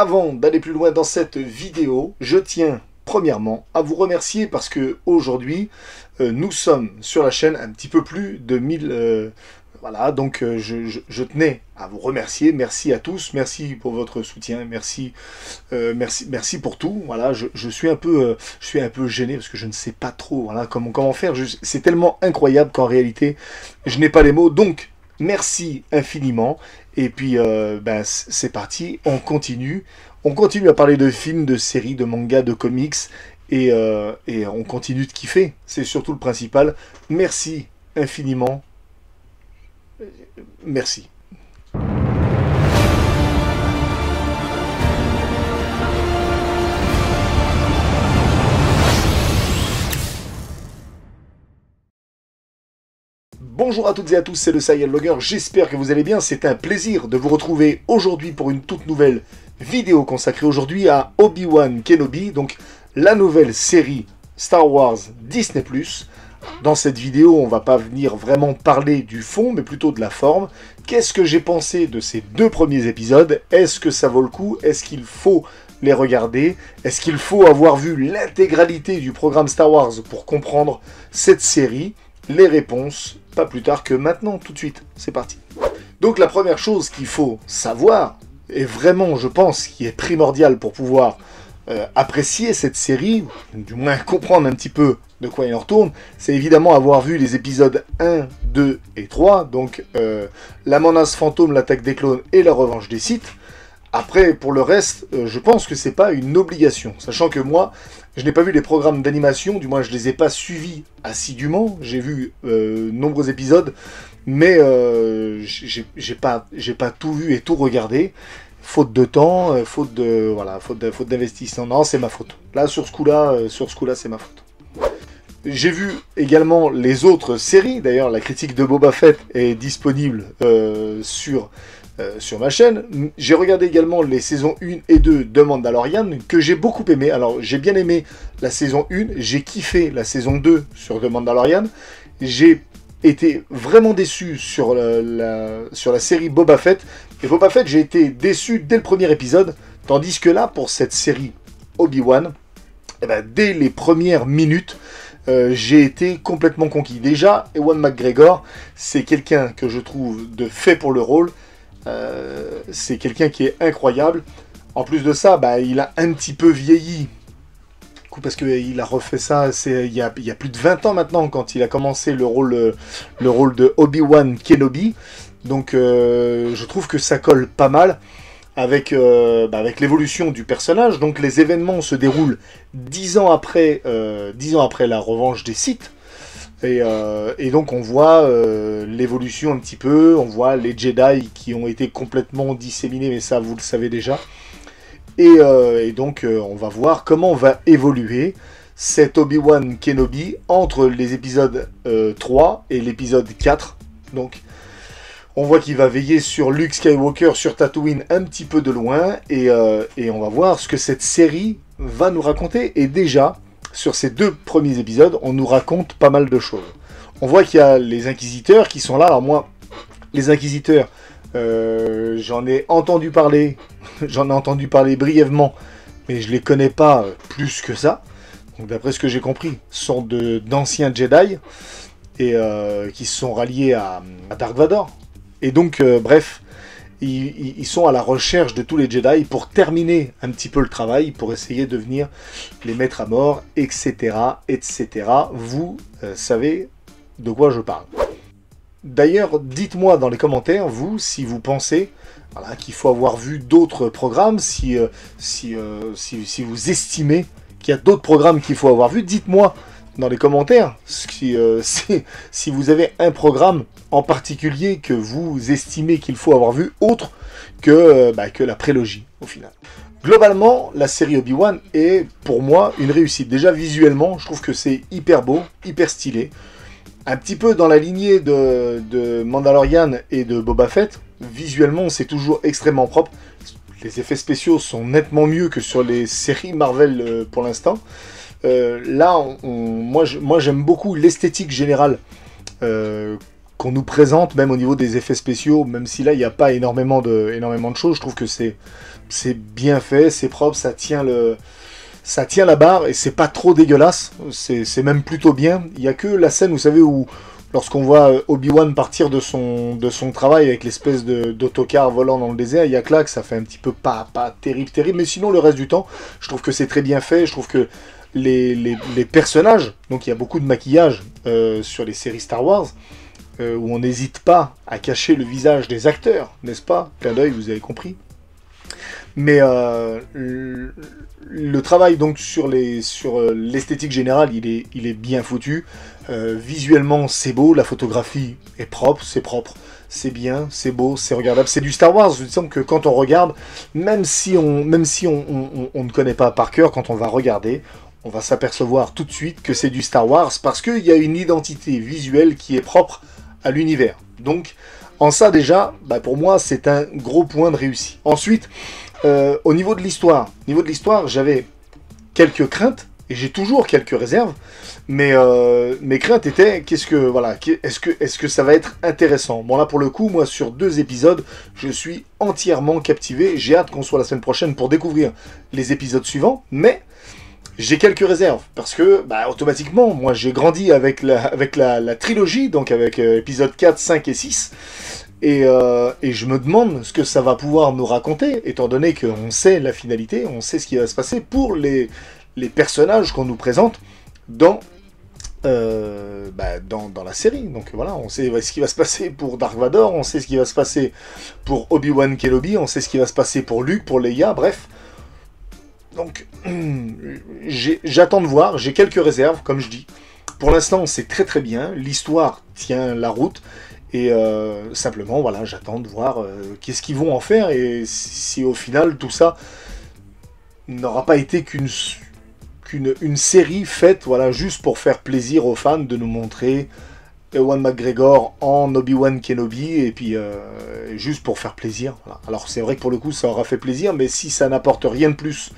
Avant d'aller plus loin dans cette vidéo, je tiens premièrement à vous remercier parce que aujourd'hui nous sommes sur la chaîne un petit peu plus de 1000... voilà, donc je tenais à vous remercier. Merci à tous, merci pour votre soutien, merci pour tout. Voilà, je suis un peu gêné parce que je ne sais pas trop voilà, comment faire. C'est tellement incroyable qu'en réalité, je n'ai pas les mots. Donc, merci infiniment. Et puis, c'est parti, on continue. On continue à parler de films, de séries, de mangas, de comics. Et on continue de kiffer. C'est surtout le principal. Merci infiniment. Merci. Bonjour à toutes et à tous, c'est le Saiyan Logger, j'espère que vous allez bien, c'est un plaisir de vous retrouver aujourd'hui pour une toute nouvelle vidéo consacrée aujourd'hui à Obi-Wan Kenobi, donc la nouvelle série Star Wars Disney+. Dans cette vidéo, on va pas venir vraiment parler du fond, mais plutôt de la forme. Qu'est-ce que j'ai pensé de ces deux premiers épisodes? Est-ce que ça vaut le coup? Est-ce qu'il faut les regarder? Est-ce qu'il faut avoir vu l'intégralité du programme Star Wars pour comprendre cette série? Les réponses, pas plus tard que maintenant, tout de suite. C'est parti. Donc la première chose qu'il faut savoir, et vraiment je pense qui est primordial pour pouvoir apprécier cette série, du moins comprendre un petit peu de quoi il en retourne, c'est évidemment avoir vu les épisodes 1, 2 et 3, donc la menace fantôme, l'attaque des clones et la revanche des Sith. Après, pour le reste, je pense que c'est pas une obligation, sachant que moi, je n'ai pas vu les programmes d'animation, du moins je les ai pas suivis assidûment, j'ai vu nombreux épisodes, mais j'ai pas tout vu et tout regardé. Faute de temps, faute d'investissement. Non, c'est ma faute. Là, sur ce coup-là, c'est ma faute. J'ai vu également les autres séries. D'ailleurs, la critique de Boba Fett est disponible sur ma chaîne. J'ai regardé également les saisons 1 et 2 de Mandalorian, que j'ai beaucoup aimé. Alors, j'ai bien aimé la saison 1. J'ai kiffé la saison 2 sur The Mandalorian. J'ai été vraiment déçu sur la série Boba Fett. Et Boba Fett, j'ai été déçu dès le premier épisode. Tandis que là, pour cette série Obi-Wan, dès les premières minutes, j'ai été complètement conquis. Déjà, Ewan McGregor, c'est quelqu'un que je trouve fait pour le rôle. C'est quelqu'un qui est incroyable. En plus de ça, il a un petit peu vieilli. Parce qu'il a refait ça il y a plus de 20 ans maintenant, quand il a commencé le rôle de Obi-Wan Kenobi. Donc je trouve que ça colle pas mal avec l'évolution du personnage. Donc les événements se déroulent 10 ans après la revanche des Sith. Et donc on voit l'évolution un petit peu, on voit les Jedi qui ont été complètement disséminés, mais ça vous le savez déjà. Et donc on va voir comment va évoluer cet Obi-Wan Kenobi entre les épisodes 3 et l'épisode 4. Donc on voit qu'il va veiller sur Luke Skywalker sur Tatooine un petit peu de loin. Et on va voir ce que cette série va nous raconter. Et déjà, sur ces deux premiers épisodes, on nous raconte pas mal de choses. On voit qu'il y a les Inquisiteurs qui sont là. Alors moi, les Inquisiteurs, j'en ai entendu parler brièvement, mais je les connais pas plus que ça. Donc d'après ce que j'ai compris, ce sont d'anciens Jedi et qui se sont ralliés à Dark Vador. Et donc bref, ils sont à la recherche de tous les Jedi pour terminer un petit peu le travail, pour essayer de venir les mettre à mort, etc., etc. Vous savez de quoi je parle. D'ailleurs, dites-moi dans les commentaires, vous, si vous pensez qu'il faut avoir vu d'autres programmes, si vous estimez qu'il y a d'autres programmes qu'il faut avoir vu, dites-moi dans les commentaires si vous avez un programme en particulier que vous estimez qu'il faut avoir vu, autre que la prélogie, au final. Globalement, la série Obi-Wan est, pour moi, une réussite. Déjà, visuellement, je trouve que c'est hyper beau, hyper stylé. Un petit peu dans la lignée de Mandalorian et de Boba Fett, visuellement c'est toujours extrêmement propre. Les effets spéciaux sont nettement mieux que sur les séries Marvel pour l'instant. Là, moi j'aime beaucoup l'esthétique générale qu'on nous présente, même au niveau des effets spéciaux, même si là, il n'y a pas énormément de choses, je trouve que c'est bien fait, c'est propre, ça tient la barre, et c'est pas trop dégueulasse, c'est même plutôt bien. Il n'y a que la scène, vous savez, où lorsqu'on voit Obi-Wan partir de son travail avec l'espèce d'autocar volant dans le désert, il y a que là que ça fait un petit peu pas terrible, mais sinon le reste du temps, je trouve que c'est très bien fait, je trouve que les personnages, donc il y a beaucoup de maquillage sur les séries Star Wars, où on n'hésite pas à cacher le visage des acteurs, n'est-ce pas? Clin d'œil, vous avez compris. Mais le travail donc sur l'esthétique générale, il est bien foutu. Visuellement, c'est beau, la photographie est propre, c'est bien, c'est beau, c'est regardable. C'est du Star Wars, il me semble que quand on regarde, même si on ne connaît pas par cœur, quand on va regarder, on va s'apercevoir tout de suite que c'est du Star Wars, parce qu'il y a une identité visuelle qui est propre à l'univers. Donc, en ça déjà, bah pour moi, c'est un gros point de réussite. Ensuite, au niveau de l'histoire, j'avais quelques craintes, et j'ai toujours quelques réserves, mais mes craintes étaient, est-ce que ça va être intéressant? Bon là, pour le coup, moi, sur 2 épisodes, je suis entièrement captivé, j'ai hâte qu'on soit la semaine prochaine pour découvrir les épisodes suivants, mais j'ai quelques réserves, parce que, bah, automatiquement, moi, j'ai grandi avec la trilogie, donc avec épisodes 4, 5 et 6, et je me demande ce que ça va pouvoir nous raconter, étant donné qu'on sait la finalité, on sait ce qui va se passer pour les personnages qu'on nous présente dans la série. Donc voilà, on sait ce qui va se passer pour Dark Vador, on sait ce qui va se passer pour Obi-Wan Kenobi, on sait ce qui va se passer pour Luke, pour Leia, bref. Donc, j'attends de voir, j'ai quelques réserves, comme je dis. Pour l'instant, c'est très très bien, l'histoire tient la route, et simplement, voilà, j'attends de voir qu'est-ce qu'ils vont en faire, et si au final, tout ça n'aura pas été qu'une série faite, voilà, juste pour faire plaisir aux fans, de nous montrer Ewan McGregor en Obi-Wan Kenobi, et puis juste pour faire plaisir. Voilà. Alors c'est vrai que pour le coup, ça aura fait plaisir, mais si ça n'apporte rien de plus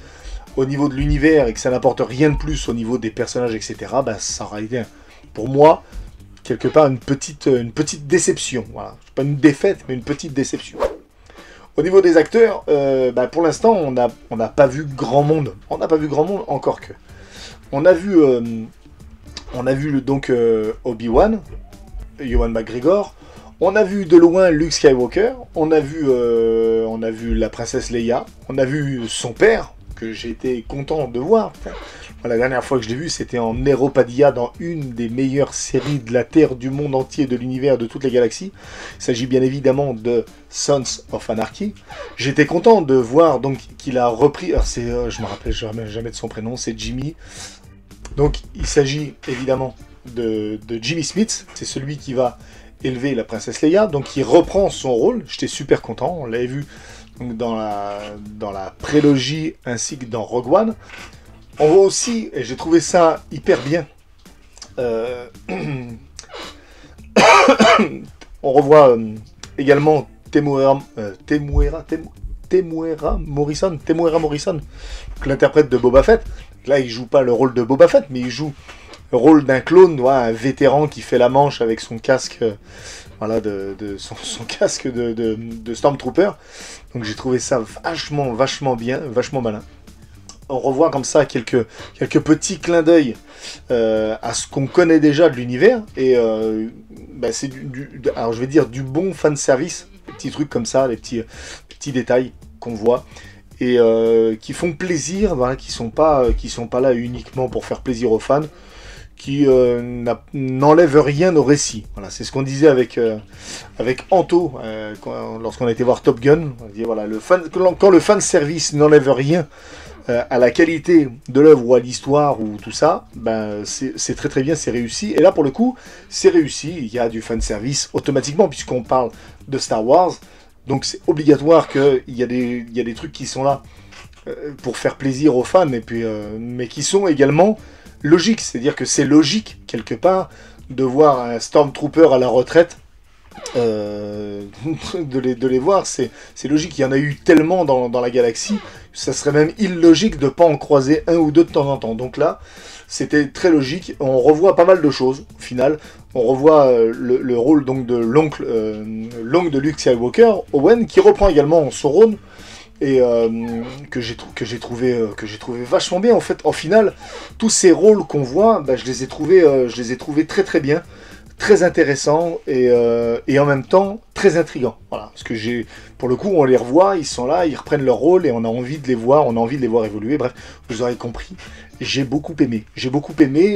au niveau de l'univers, et que ça n'apporte rien de plus au niveau des personnages, etc., bah, ça aura été, pour moi, quelque part, une petite déception. Voilà. Pas une défaite, mais une petite déception. Au niveau des acteurs, bah, pour l'instant, on n'a pas vu grand monde. On n'a pas vu grand monde, encore que. On a vu donc Obi-Wan, Ewan McGregor. On a vu de loin Luke Skywalker. On a vu la princesse Leia. On a vu son père, que j'ai été content de voir. La dernière fois que je l'ai vu, c'était en Neropadia, dans une des meilleures séries de la Terre, du monde entier, de l'univers, de toutes les galaxies. Il s'agit bien évidemment de Sons of Anarchy. J'étais content de voir donc qu'il a repris... Alors je me rappelle jamais de son prénom, c'est Jimmy. Donc il s'agit évidemment de Jimmy Smith, c'est celui qui va élever la princesse Leia, donc il reprend son rôle. J'étais super content, on l'avait vu donc, dans la prélogie ainsi que dans Rogue One. On voit aussi, et j'ai trouvé ça hyper bien, on revoit également Temuera Morrison, l'interprète de Boba Fett. Là, il joue pas le rôle de Boba Fett, mais il joue le rôle d'un clone, un vétéran qui fait la manche avec son casque, son casque de Stormtrooper. Donc j'ai trouvé ça vachement bien, vachement malin. On revoit comme ça quelques petits clins d'œil à ce qu'on connaît déjà de l'univers, et c'est alors je vais dire du bon fanservice, des petits trucs comme ça, des petits détails qu'on voit et qui font plaisir, voilà, qui sont pas là uniquement pour faire plaisir aux fans, qui n'enlèvent rien au récit. Voilà, c'est ce qu'on disait avec Anto lorsqu'on a été voir Top Gun. On dit, voilà, quand le fanservice n'enlève rien à la qualité de l'œuvre ou à l'histoire ou tout ça, ben c'est très très bien, c'est réussi. Et là pour le coup, c'est réussi. Il y a du fanservice automatiquement puisqu'on parle de Star Wars. Donc c'est obligatoire qu'il y a des trucs qui sont là pour faire plaisir aux fans, et puis, mais qui sont également logiques. C'est-à-dire que c'est logique, quelque part, de voir un Stormtrooper à la retraite, de les voir. C'est logique, il y en a eu tellement dans la galaxie ça serait même illogique de ne pas en croiser un ou deux de temps en temps. Donc là, c'était très logique. On revoit pas mal de choses, au final. On revoit le rôle donc de l'oncle de Luke Skywalker, Owen, qui reprend également son rôle, et que j'ai trouvé vachement bien. En fait, en final, tous ces rôles qu'on voit, bah, je les ai trouvés très très bien, très intéressants, et en même temps très intrigants. Voilà, parce que pour le coup, on les revoit, ils sont là, ils reprennent leur rôle, et on a envie de les voir, évoluer. Bref, vous aurez compris. J'ai beaucoup aimé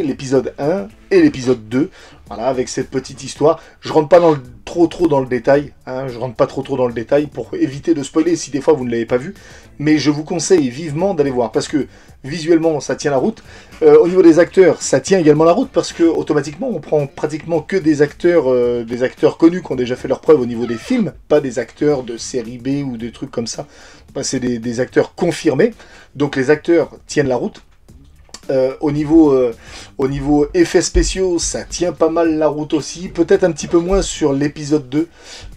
l'épisode 1 et l'épisode 2, voilà, avec cette petite histoire. Je rentre pas trop dans le détail, hein, dans le détail pour éviter de spoiler si des fois vous ne l'avez pas vu, mais je vous conseille vivement d'aller voir, parce que visuellement ça tient la route. Au niveau des acteurs, ça tient également la route, parce que automatiquement on prend pratiquement que des acteurs connus qui ont déjà fait leur preuve au niveau des films, pas des acteurs de série B ou des trucs comme ça. C'est des acteurs confirmés, donc les acteurs tiennent la route. Au niveau effets spéciaux, ça tient pas mal la route aussi. Peut-être un petit peu moins sur l'épisode 2.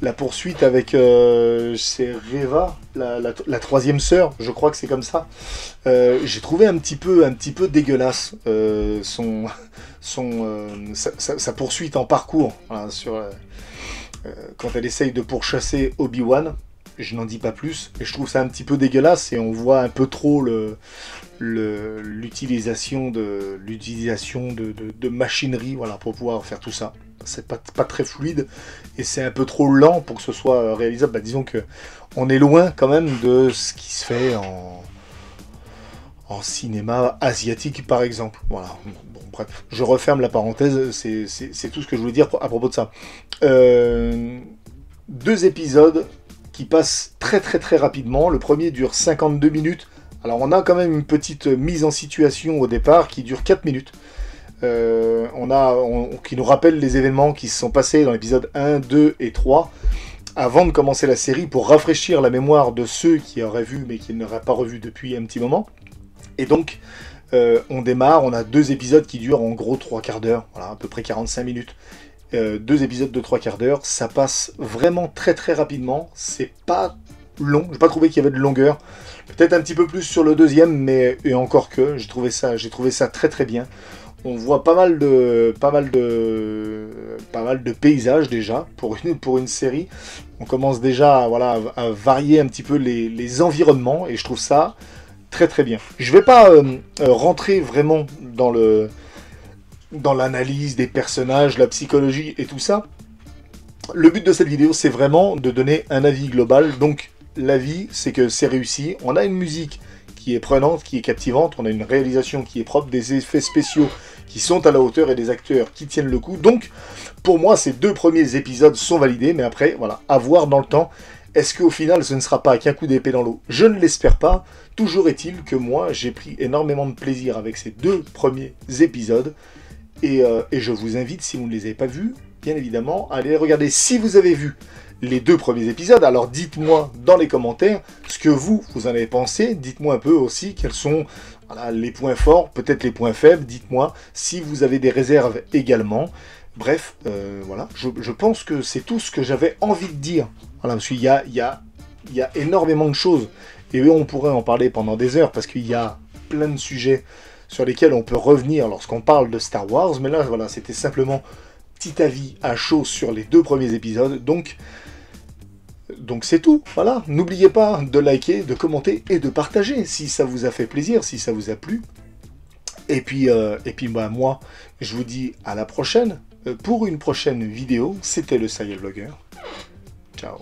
La poursuite avec c'est Reva, la troisième sœur, je crois que c'est comme ça. J'ai trouvé un petit peu dégueulasse sa poursuite en parcours, voilà, quand elle essaye de pourchasser Obi-Wan. Je n'en dis pas plus, et je trouve ça un petit peu dégueulasse, et on voit un peu trop l'utilisation de machinerie, voilà, pour pouvoir faire tout ça. C'est pas très fluide, et c'est un peu trop lent pour que ce soit réalisable. Bah, disons que on est loin quand même de ce qui se fait en cinéma asiatique, par exemple. Voilà. Bon, bref, je referme la parenthèse, c'est tout ce que je voulais dire à propos de ça. 2 épisodes qui passe très très très rapidement. Le premier dure 52 minutes. Alors on a quand même une petite mise en situation au départ qui dure 4 minutes. Qui nous rappelle les événements qui se sont passés dans l'épisode 1, 2 et 3 avant de commencer la série, pour rafraîchir la mémoire de ceux qui auraient vu mais qui n'auraient pas revu depuis un petit moment. Et donc on démarre, on a 2 épisodes qui durent en gros 3/4 d'heure, voilà, à peu près 45 minutes. 2 épisodes de 3/4 d'heure, ça passe vraiment très très rapidement, c'est pas long, j'ai pas trouvé qu'il y avait de longueur, peut-être un petit peu plus sur le deuxième, mais et encore que, j'ai trouvé ça très très bien. On voit pas mal de paysages déjà, pour une série, on commence déjà à varier un petit peu les environnements, et je trouve ça très très bien. Je vais pas rentrer vraiment dans l'analyse des personnages, la psychologie et tout ça. Le but de cette vidéo, c'est vraiment de donner un avis global. Donc, l'avis, c'est que c'est réussi. On a une musique qui est prenante, qui est captivante. On a une réalisation qui est propre, des effets spéciaux qui sont à la hauteur et des acteurs qui tiennent le coup. Donc, pour moi, ces 2 premiers épisodes sont validés. Mais après, voilà, à voir dans le temps. Est-ce qu'au final, ce ne sera pas qu'un coup d'épée dans l'eau? Je ne l'espère pas. Toujours est-il que moi, j'ai pris énormément de plaisir avec ces 2 premiers épisodes. Et je vous invite, si vous ne les avez pas vus, bien évidemment, à aller les regarder. Si vous avez vu les 2 premiers épisodes, alors dites-moi dans les commentaires ce que vous en avez pensé. Dites-moi un peu aussi quels sont les points forts, peut-être les points faibles. Dites-moi si vous avez des réserves également. Bref, voilà, je pense que c'est tout ce que j'avais envie de dire. Voilà, parce qu'il y a énormément de choses. Et on pourrait en parler pendant des heures, parce qu'il y a plein de sujets sur lesquels on peut revenir lorsqu'on parle de Star Wars, mais là, voilà, c'était simplement petit avis à chaud sur les 2 premiers épisodes, donc c'est tout, voilà. N'oubliez pas de liker, de commenter et de partager si ça vous a fait plaisir, si ça vous a plu. Et puis bah, moi, je vous dis à la prochaine, pour une prochaine vidéo. C'était le Cyel Vlogger. Ciao.